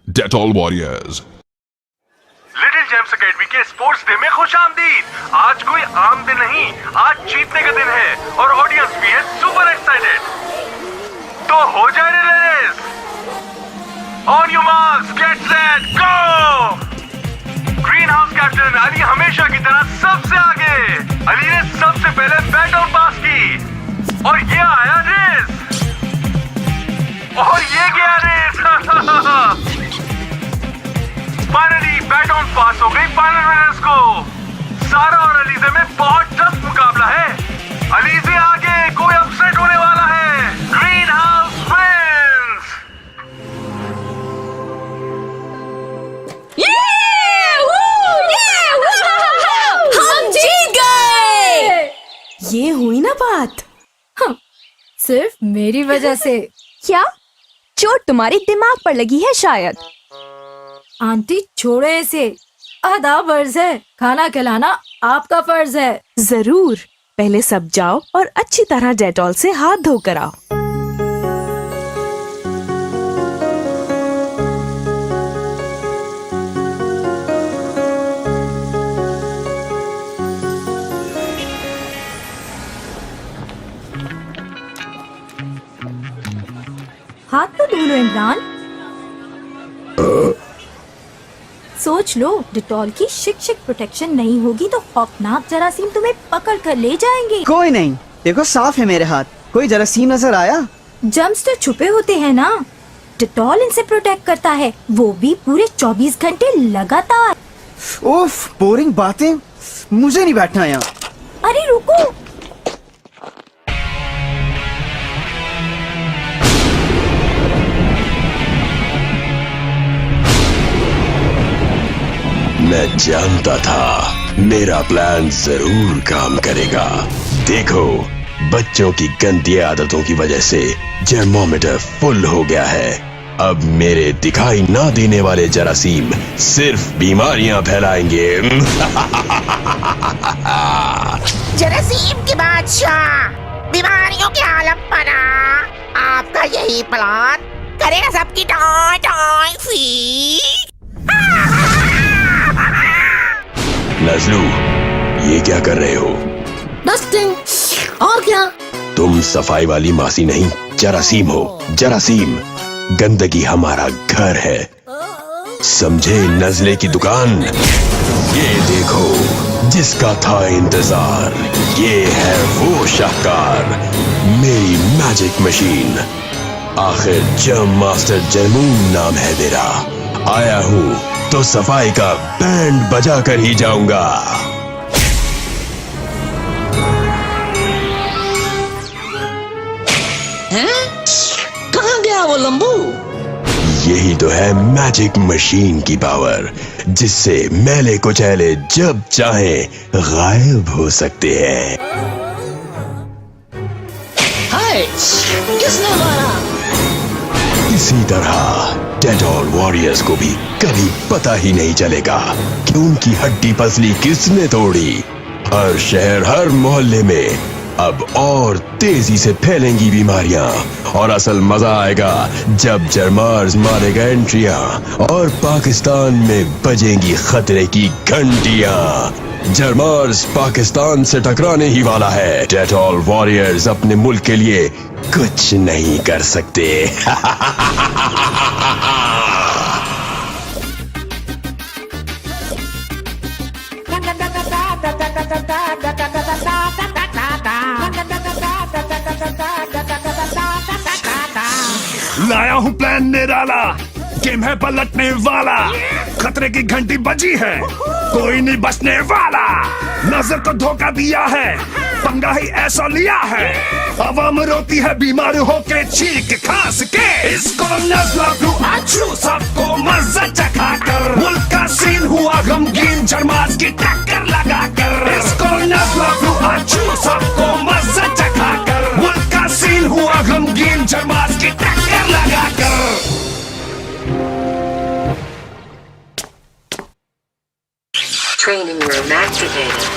Dettol Warriors. Little James academy के sports day में खुश आमदीद। आज कोई आम दिन नहीं, आज जीतने का दिन है और ऑडियंस भी है सुपर एक्साइटेड। तो हो जाए race. On your marks, get set, go. Green house captain Ali हमेशा की तरह सबसे आगे। अली ने सबसे पहले बैट ऑन पास की और ये आया रेस और ये गया रेस। फाइनली बैट ऑन पास हो गई फाइनल विनर्स को। सारा और अलीजे में बहुत टफ मुकाबला है। अलीजे आगे, कोई अपसेट होने वाला है। Green house wins. हम जीत गए। ये हुई ना बात। सिर्फ मेरी वजह से। क्या चोट तुम्हारी दिमाग पर लगी है शायद। आंटी छोड़े इसे, अदा फर्ज है, खाना खिलाना आपका फर्ज है। जरूर, पहले सब जाओ और अच्छी तरह डेटॉल से हाथ धोकर आओ। हाथ तो धो लो इमरान। सोच लो, डिटॉल की शिक प्रोटेक्शन नहीं होगी तो खौफनाक जरासीम तुम्हें पकड़ कर ले जाएंगे। कोई नहीं, देखो साफ है मेरे हाथ। कोई जरासीम नजर आया? जर्म्स तो छुपे होते हैं ना, डिटॉल इनसे प्रोटेक्ट करता है, वो भी पूरे 24 घंटे लगातार। उफ, बोरिंग बातें, मुझे नहीं बैठना यहाँ। अरे रुको, मैं जानता था मेरा प्लान जरूर काम करेगा। देखो, बच्चों की गंदी आदतों की वजह से जर्मोमीटर फुल हो गया है। अब मेरे दिखाई ना देने वाले जरासीम सिर्फ बीमारियां फैलाएंगे। जरासीम के बादशाह, बीमारियों के आलम बना। आपका यही प्लान करेगा सबकी टाइफी। नजलू, ये क्या कर रहे हो? डस्टिंग। और क्या? तुम सफाई वाली मासी नहीं, जरासीम हो। जरासीम, गंदगी हमारा घर है, समझे? नजले की दुकान। ये देखो, जिसका था इंतजार, ये है वो शाहकार, मेरी मैजिक मशीन। आखिर जर्म मास्टर जर्मून नाम है मेरा। आया हूँ तो सफाई का बैंड बजा कर ही जाऊंगा। कहाँ गया वो लंबू? यही तो है मैजिक मशीन की पावर, जिससे मैले कुचैले जब चाहे गायब हो सकते हैं। हाय, किसने मारा? इसी तरह डेटॉल वॉरियर्स को भी कभी पता ही नहीं चलेगा कि उनकी हड्डी पसली किसने तोड़ी। हर शहर, हर मोहल्ले में अब और तेजी से फैलेंगी बीमारियां, और असल मजा आएगा जब जरमार्स मारेगा एंट्रियां और पाकिस्तान में बजेंगी खतरे की घंटियां। जरमार्स पाकिस्तान से टकराने ही वाला है। डेटॉल वॉरियर्स अपने मुल्क के लिए कुछ नहीं कर सकते। लाया हूँ प्लान निराला, गेम है पलटने वाला। खतरे की घंटी बजी है, कोई नहीं बचने वाला। नजर को धोखा दिया है, पंगा ही ऐसा लिया है। अवाम रोती है बीमार होके, चीख खांस के। इसको नजला फ्लू आछू, सबको मजा चखा कर। मुल्क का सीन हुआ गमगीन, जरमास की टक्कर लगा कर। इसको नजला फ्लू आछू, सबको मजा चखा कर। मुल्क का सीन हुआ गमगीन, जरमास की टक्कर लगा कर। Training room activated.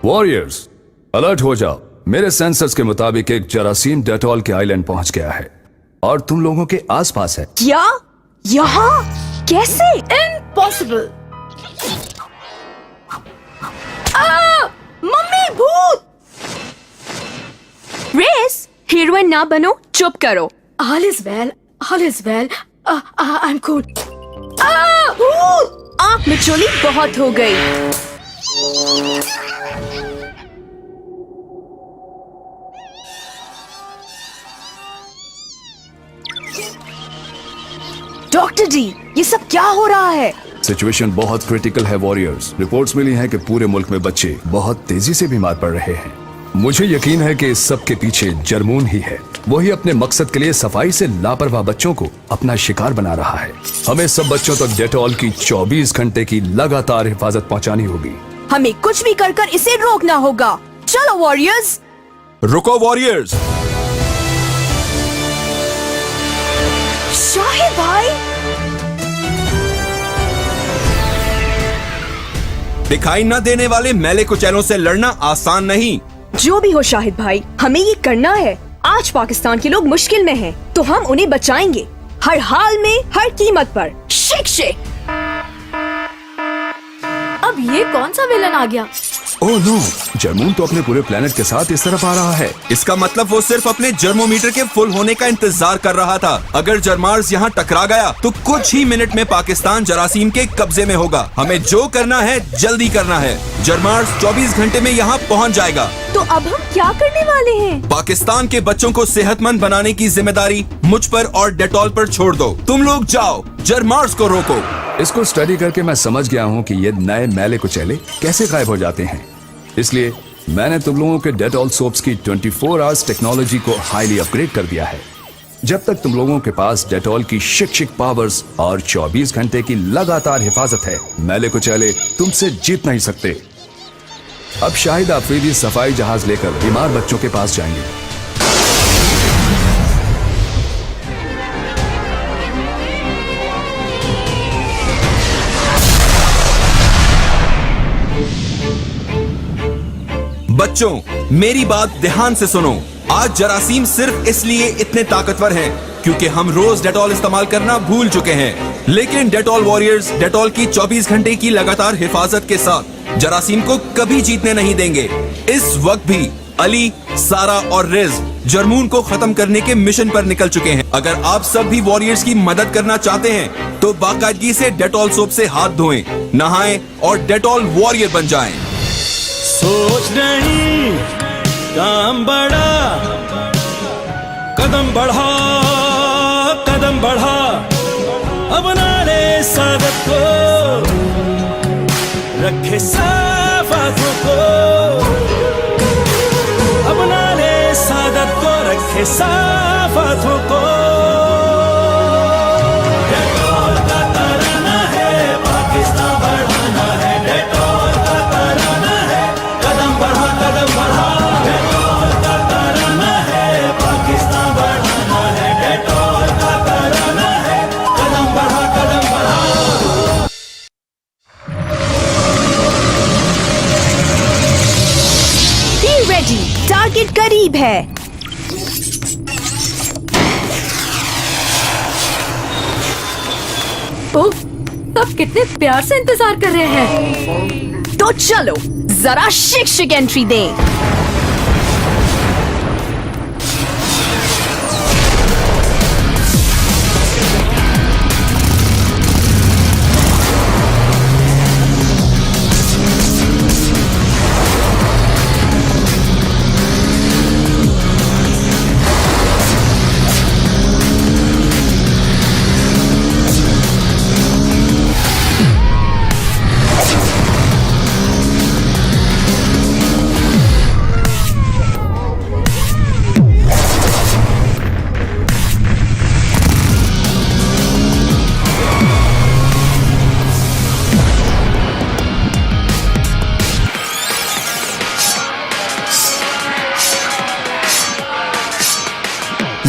Warriors alert हो जाओ। मेरे सेंसर्स के मुताबिक एक जरासीम डेटॉल के आइलैंड पहुंच गया है और तुम लोगों के आसपास है। क्या? यहाँ कैसे? इम्पॉसिबल। मम्मी भूत। रेस, हीरोइन ना बनो, चुप करो। All is well. All is well. I'm good. भूत। आंख में चोली बहुत हो गई। डॉक्टर जी, ये सब क्या हो रहा है? सिचुएशन बहुत क्रिटिकल है वॉरियर्स। रिपोर्ट्स मिली हैं कि पूरे मुल्क में बच्चे बहुत तेजी से बीमार पड़ रहे हैं। मुझे यकीन है कि इस सब के पीछे जर्मून ही है। वही अपने मकसद के लिए सफाई से लापरवाह बच्चों को अपना शिकार बना रहा है। हमें सब बच्चों तक डेटॉल की 24 घंटे की लगातार हिफाजत पहुंचानी होगी। हमें कुछ भी कर इसे रोकना होगा। चलो वॉरियर्स। रुको वॉरियर्स। शाहिद भाई, दिखाई न देने वाले मैले कुचैलों से लड़ना आसान नहीं। जो भी हो शाहिद भाई, हमें ये करना है। आज पाकिस्तान के लोग मुश्किल में हैं, तो हम उन्हें बचाएंगे, हर हाल में, हर कीमत पर। Shake shake. अब ये कौन सा विलन आ गया? ओह नो, जर्मून तो अपने पूरे प्लेनेट के साथ इस तरफ आ रहा है। इसका मतलब वो सिर्फ अपने जर्मोमीटर के फुल होने का इंतजार कर रहा था। अगर जरमार्स यहाँ टकरा गया तो कुछ ही मिनट में पाकिस्तान जरासीम के कब्जे में होगा। हमें जो करना है जल्दी करना है। जरमार्स 24 घंटे में यहाँ पहुँच जाएगा। तो अब हम क्या करने वाले हैं? पाकिस्तान के बच्चों को सेहतमंद बनाने की जिम्मेदारी मुझ पर और डेटॉल पर छोड़ दो। तुम लोग जाओ, जरमार्स को रोको। इसको स्टडी करके मैं समझ गया हूँ कि ये नए मैले कुचैले कैसे गायब हो जाते हैं। इसलिए मैंने तुम लोगों के डेटॉल सोप्स की 24 आवर्स टेक्नोलॉजी को हाईली अपग्रेड कर दिया है। जब तक तुम लोगों के पास डेटॉल की शिक पावर्स और 24 घंटे की लगातार हिफाजत है, मैले कुचैले तुमसे जीत नहीं सकते। अब शाहिद आफरीदी सफाई जहाज लेकर बीमार बच्चों के पास जाएंगे। बच्चों, मेरी बात ध्यान से सुनो। आज जरासीम सिर्फ इसलिए इतने ताकतवर हैं क्योंकि हम रोज डेटॉल इस्तेमाल करना भूल चुके हैं। लेकिन डेटॉल वॉरियर्स डेटॉल की 24 घंटे की लगातार हिफाजत के साथ जरासीम को कभी जीतने नहीं देंगे। इस वक्त भी अली, सारा और रिज जर्मून को खत्म करने के मिशन पर निकल चुके हैं। अगर आप सब भी वॉरियर्स की मदद करना चाहते हैं तो बाकायदगी से डेटॉल सोप से हाथ धोएं, नहाएं और डेटॉल वॉरियर बन जाएं। सोच नहीं, काम बढ़ा, कदम बढ़ा, कदम बढ़ा, अपना ले सादत को, रखे साफ हाथों को, अपना ले सादत को, रखे साफ हाथों को। डेटॉल का तराना है, पाकिस्तान बढ़ाना है, डेटॉल का तराना है, कदम बढ़ा, कदम बढ़ा, डेटॉल का तराना है, पाकिस्तान बढ़ाना है, डेटॉल का तराना है, कदम बढ़ा, कदम बढ़ा। बी रेडी, टारगेट करीब है। उफ, सब कितने प्यार से इंतजार कर रहे हैं। तो चलो जरा शिक शिक एंट्री दें।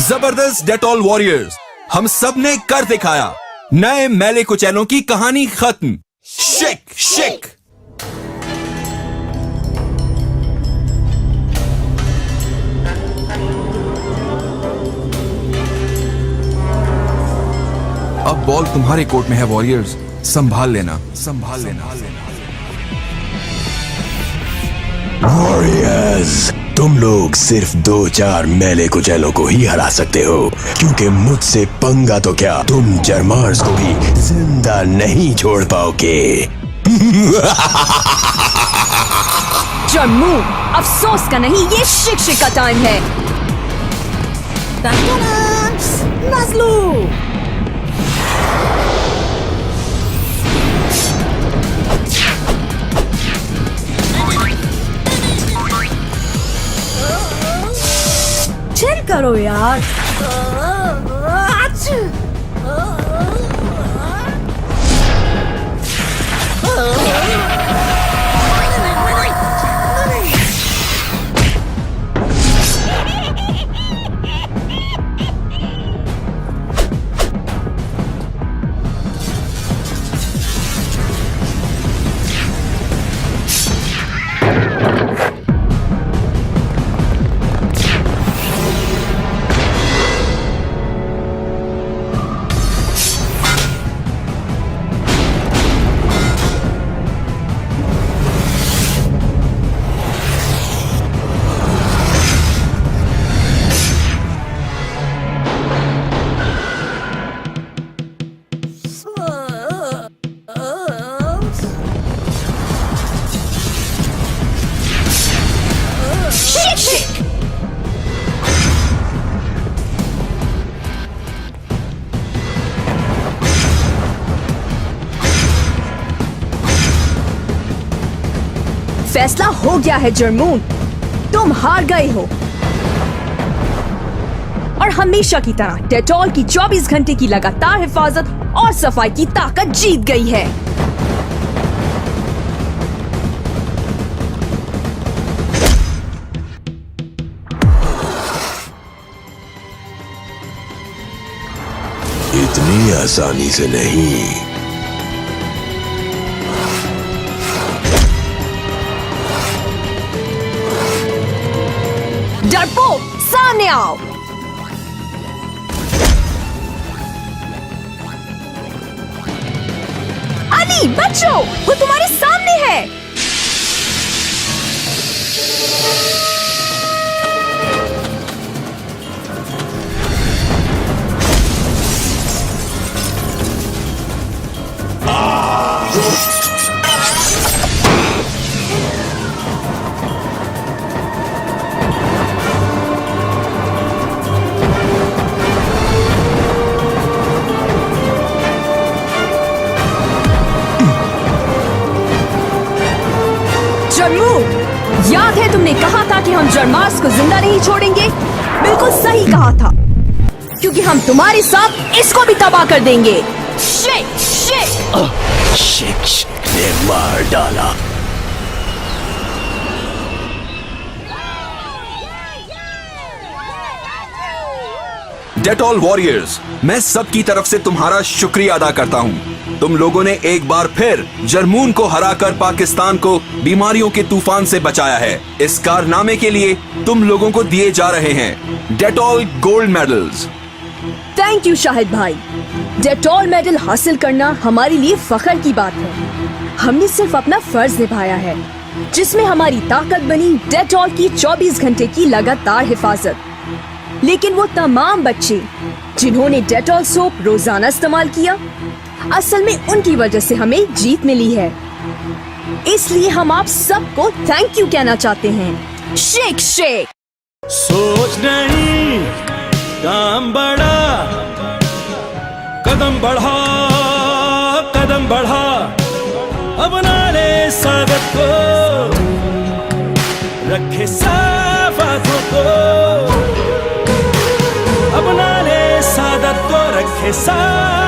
जबरदस्त डेटॉल वॉरियर्स, हम सब ने कर दिखाया। नए मैले कुचैलों की कहानी खत्म। शिक शिक। अब बॉल तुम्हारे कोर्ट में है वॉरियर्स, संभाल लेना, संभाल लेना। वॉरियर्स, तुम लोग सिर्फ 2-4 मैले कुचैलों को ही हरा सकते हो, क्योंकि मुझसे पंगा तो क्या, तुम जरमार्स को भी जिंदा नहीं छोड़ पाओगे। जम्मू, अफसोस का नहीं, ये शिक्षक का टाइम है। नाज़लू चिल करो यार। फैसला हो गया है जर्मून, तुम हार गए हो और हमेशा की तरह डेटॉल की 24 घंटे की लगातार हिफाजत और सफाई की ताकत जीत गई है। इतनी आसानी से नहीं। डरपोक, सामने आओ। अली, बच्चो, वो तुम्हारे सामने है। याद है तुमने कहा था कि हम जरमार्स को जिंदा नहीं छोड़ेंगे? बिल्कुल सही कहा था, क्योंकि हम तुम्हारे साथ इसको भी तबाह कर देंगे। शेक शेक शेक ने मार डाला। डेटॉल वॉरियर्स, मैं सबकी तरफ से तुम्हारा शुक्रिया अदा करता हूँ। तुम लोगों ने एक बार फिर जर्मून को हराकर पाकिस्तान को बीमारियों के तूफान से बचाया है। इस कारनामे के लिए तुम लोगों को दिए जा रहे हैं Dettol gold medals. Thank you Shahid भाई। डेटॉल मेडल हासिल करना हमारे लिए फख्र की बात है। हमने सिर्फ अपना फर्ज निभाया है, जिसमें हमारी ताकत बनी डेटॉल की 24 घंटे की लगातार हिफाजत। लेकिन वो तमाम बच्चे जिन्होंने डेटॉल सोप रोजाना इस्तेमाल किया, असल में उनकी वजह से हमें जीत मिली है। इसलिए हम आप सबको थैंक यू कहना चाहते हैं। Shake shake. सोच नहीं, काम बड़ा, कदम बढ़ा, कदम बढ़ा, अपना ले स्वागत को, रखे साफ आंखों को, अपना ले सादत को, रखे साफ